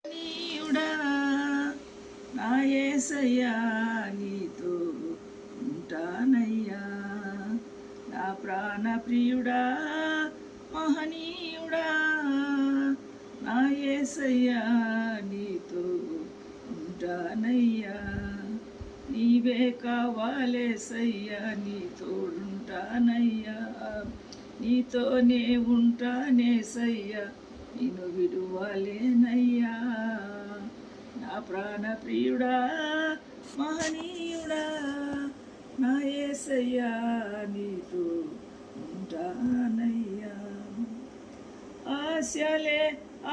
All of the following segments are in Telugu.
నీయుడా నా యేసయ్యా నీతో ఉంటానయ్యా నా ప్రాణ ప్రియుడా మహనీయుడా నా యేసయ్యా నీతో ఉంటానయ్యా నీవే కావాలేసయ్యా నీ తోడుంటానయ్యా నీతోనే ఉంటానేసయ్యా నిన్ను విడువలేనయ్యా నా ప్రాణ ప్రియుడా మహనీయుడా నా యేసయ్యా నీతో ఉంటానయ్యా ఆశలే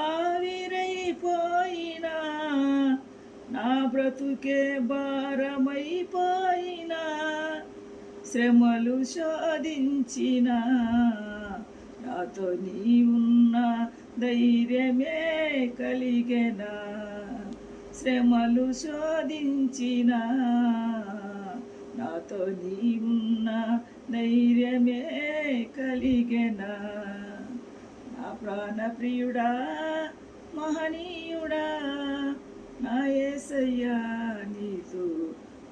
ఆవిరైపోయినా నా బ్రతుకే భారమైపోయినా శ్రమలు శోధించిన నాతో నీ ఉన్న ధైర్యమే కలిగెనా శ్రమలు శోధించిన నాతో నీ ఉన్న ధైర్యమే కలిగెనా నా ప్రాణ ప్రియుడా మహనీయుడా నా యేసయ్యా నీతో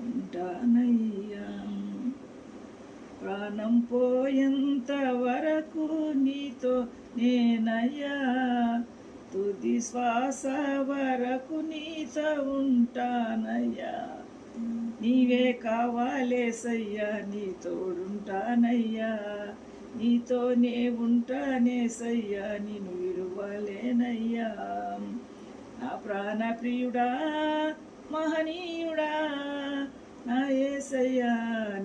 ఉంటానయ్యా ప్రాణం పోయేంత వరకు నీతో నేనయ్యా తుది శ్వాస వరకు నీతో ఉంటానయ్యా నీవే కావాలేసయ్యా నీ తోడుంటానయ్యా నీతోనే ఉంటానేసయ్యా నిన్ను విడువలేనయ్యా నా ప్రాణ ప్రియుడా మహనీయుడా నా యేసయ్యా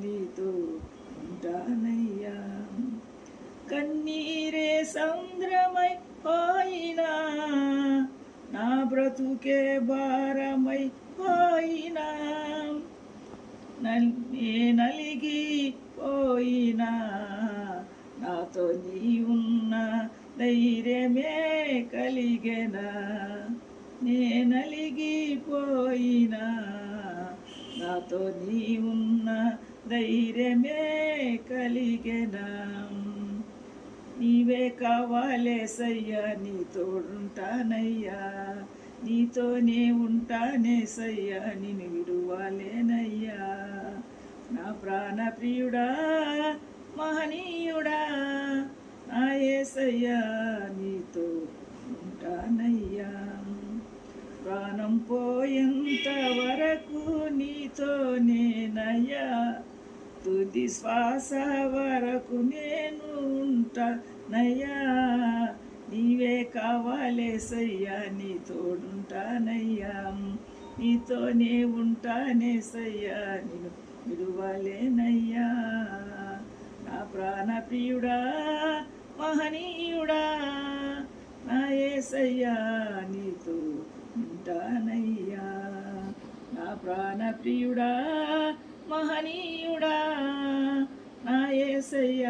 నీతో ఉంటానయ్యా కన్నీరే సముద్రమై పోయినా నా బ్రతుకే భారమై పోయినా నలిగి పోయినా నాతో నీ ఉన్న ధైర్యమే కలిగెనా నలిగిపోయినా నాతో నీ ఉన్న ధైర్యమే కలిగెనా నీవే కావాలేసయ్యా నీ తోడుంటానయ్యా నీతోనే ఉంటానేసయ్యా నిన్ను విడువలేనయ్యా నా ప్రాణ ప్రియుడా మహనీయుడా నా యేసయ్యా నీతో ఉంటానయ్యా ప్రాణం పోయేంత వరకు నీతో నేనయ్యా తుది శ్వాస వరకు నేను ఉంటానయ్యా నీవే కావాలేసయ్యా నీ తోడుంటానయ్యా నీతోనే ఉంటానేసయ్యా నేను విడువలేనయ్యా నా ప్రాణ ప్రియుడా మహనీయుడా నా యేసయ్యా నీతో ఉంటానయ్యా నా ప్రాణ ప్రియుడా మహనీయుడా నా యేసయ్యా